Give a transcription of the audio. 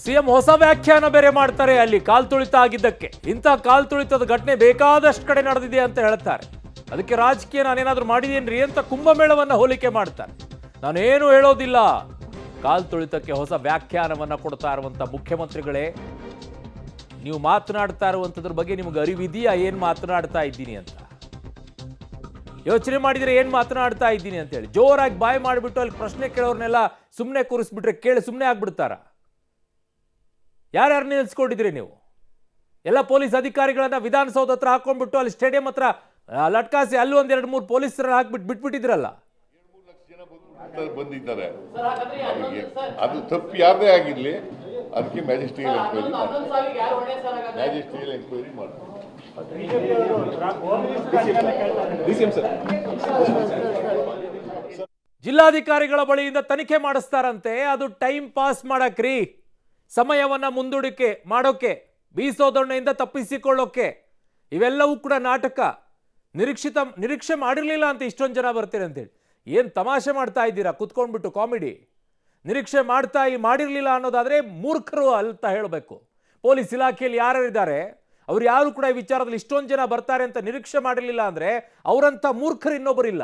CM ಹೊಸ ವ್ಯಾಖ್ಯಾನ ಬೇರೆ ಮಾಡ್ತಾರೆ. ಅಲ್ಲಿ ಕಾಲ್ ತುಳಿತ ಆಗಿದ್ದಕ್ಕೆ ಇಂಥ ಕಾಲ್ ತುಳಿತದ ಘಟನೆ ಬೇಕಾದಷ್ಟು ಕಡೆ ನಡೆದಿದೆ ಅಂತ ಹೇಳ್ತಾರೆ. ಅದಕ್ಕೆ ರಾಜಕೀಯ ನಾನೇನಾದ್ರೂ ಮಾಡಿದೇನ್ರಿ ಅಂತ ಕುಂಭಮೇಳವನ್ನ ಹೋಲಿಕೆ ಮಾಡ್ತಾರೆ. ನಾನೇನು ಹೇಳೋದಿಲ್ಲ. ಕಾಲ್ ತುಳಿತಕ್ಕೆ ಹೊಸ ವ್ಯಾಖ್ಯಾನವನ್ನ ಕೊಡ್ತಾ ಇರುವಂತ ಮುಖ್ಯಮಂತ್ರಿಗಳೇ, ನೀವು ಮಾತನಾಡ್ತಾ ಇರುವಂತದ್ರ ಬಗ್ಗೆ ನಿಮ್ಗೆ ಅರಿವಿದೆಯಾ ಏನ್ ಮಾತನಾಡ್ತಾ ಇದ್ದೀನಿ ಅಂತ? ಯೋಚನೆ ಮಾಡಿದ್ರೆ ಏನ್ ಮಾತನಾಡ್ತಾ ಇದ್ದೀನಿ ಅಂತ ಹೇಳಿ ಜೋರಾಗಿ ಬಾಯ್ ಮಾಡಿಬಿಟ್ಟು ಅಲ್ಲಿ ಪ್ರಶ್ನೆ ಕೇಳೋರ್ನೆಲ್ಲ ಸುಮ್ಮನೆ ಕೂರಿಸ್ಬಿಟ್ರೆ ಕೇಳಿ ಸುಮ್ಮನೆ ಆಗ್ಬಿಡ್ತಾರ? ಯಾರ್ಯಾರು ನಿಲ್ಲಿಸ್ಕೊಂಡಿದ್ರಿ ನೀವು? ಎಲ್ಲ ಪೊಲೀಸ್ ಅಧಿಕಾರಿಗಳನ್ನ ವಿಧಾನಸೌಧ ಹತ್ರ ಹಾಕೊಂಡ್ಬಿಟ್ಟು ಅಲ್ಲಿ ಸ್ಟೇಡಿಯಂ ಹತ್ರ ಲಟ್ಕಾಸಿ ಅಲ್ಲಿ ಒಂದ್ 2-3 ಪೊಲೀಸರ ಹಾಕ್ಬಿಟ್ಟು ಬಿಟ್ಬಿಟ್ಟಿದ್ರಲ್ಲ. ಬಂದಿದ್ದಾರೆ. ಅದು ತಪ್ಪು ಯಾರದೇ ಆಗಿರ್ಲಿ ಅದಕ್ಕೆ ಮ್ಯಾಜಿಸ್ಟ್ರಿಯಲ್ ಎನ್ಕ್ವೈರಿ ಮಾಡ್ತಾರೆ. ಜಿಲ್ಲಾಧಿಕಾರಿಗಳ ಬಳಿಯಿಂದ ತನಿಖೆ ಮಾಡಿಸ್ತಾರಂತೆ. ಅದು ಟೈಮ್ ಪಾಸ್ ಮಾಡಕ್ರಿ, ಸಮಯವನ್ನ ಮುಂದೂಡಿಕೆ ಮಾಡೋಕೆ, ಬೀಸೋದೊಣ್ಣೆಯಿಂದ ತಪ್ಪಿಸಿಕೊಳ್ಳೋಕೆ. ಇವೆಲ್ಲವೂ ಕೂಡ ನಾಟಕ. ನಿರೀಕ್ಷೆ ಮಾಡಿರ್ಲಿಲ್ಲ ಅಂತ ಇಷ್ಟೊಂದು ಜನ ಬರ್ತೀರಿ ಅಂತೇಳಿ ಏನ್ ತಮಾಷೆ ಮಾಡ್ತಾ ಇದ್ದೀರಾ ಕುತ್ಕೊಂಡ್ಬಿಟ್ಟು? ಕಾಮಿಡಿ ನಿರೀಕ್ಷೆ ಮಾಡಿರ್ಲಿಲ್ಲ ಅನ್ನೋದಾದ್ರೆ ಮೂರ್ಖರು ಅಂತ ಹೇಳಬೇಕು. ಪೊಲೀಸ್ ಇಲಾಖೆಯಲ್ಲಿ ಯಾರ್ಯಾರಿದ್ದಾರೆ ಅವ್ರು ಯಾರು ಕೂಡ ಈ ವಿಚಾರದಲ್ಲಿ ಇಷ್ಟೊಂದು ಜನ ಬರ್ತಾರೆ ಅಂತ ನಿರೀಕ್ಷೆ ಮಾಡಿರ್ಲಿಲ್ಲ ಅಂದ್ರೆ ಅವರಂತ ಮೂರ್ಖರು ಇನ್ನೊಬ್ಬರಿಲ್ಲ.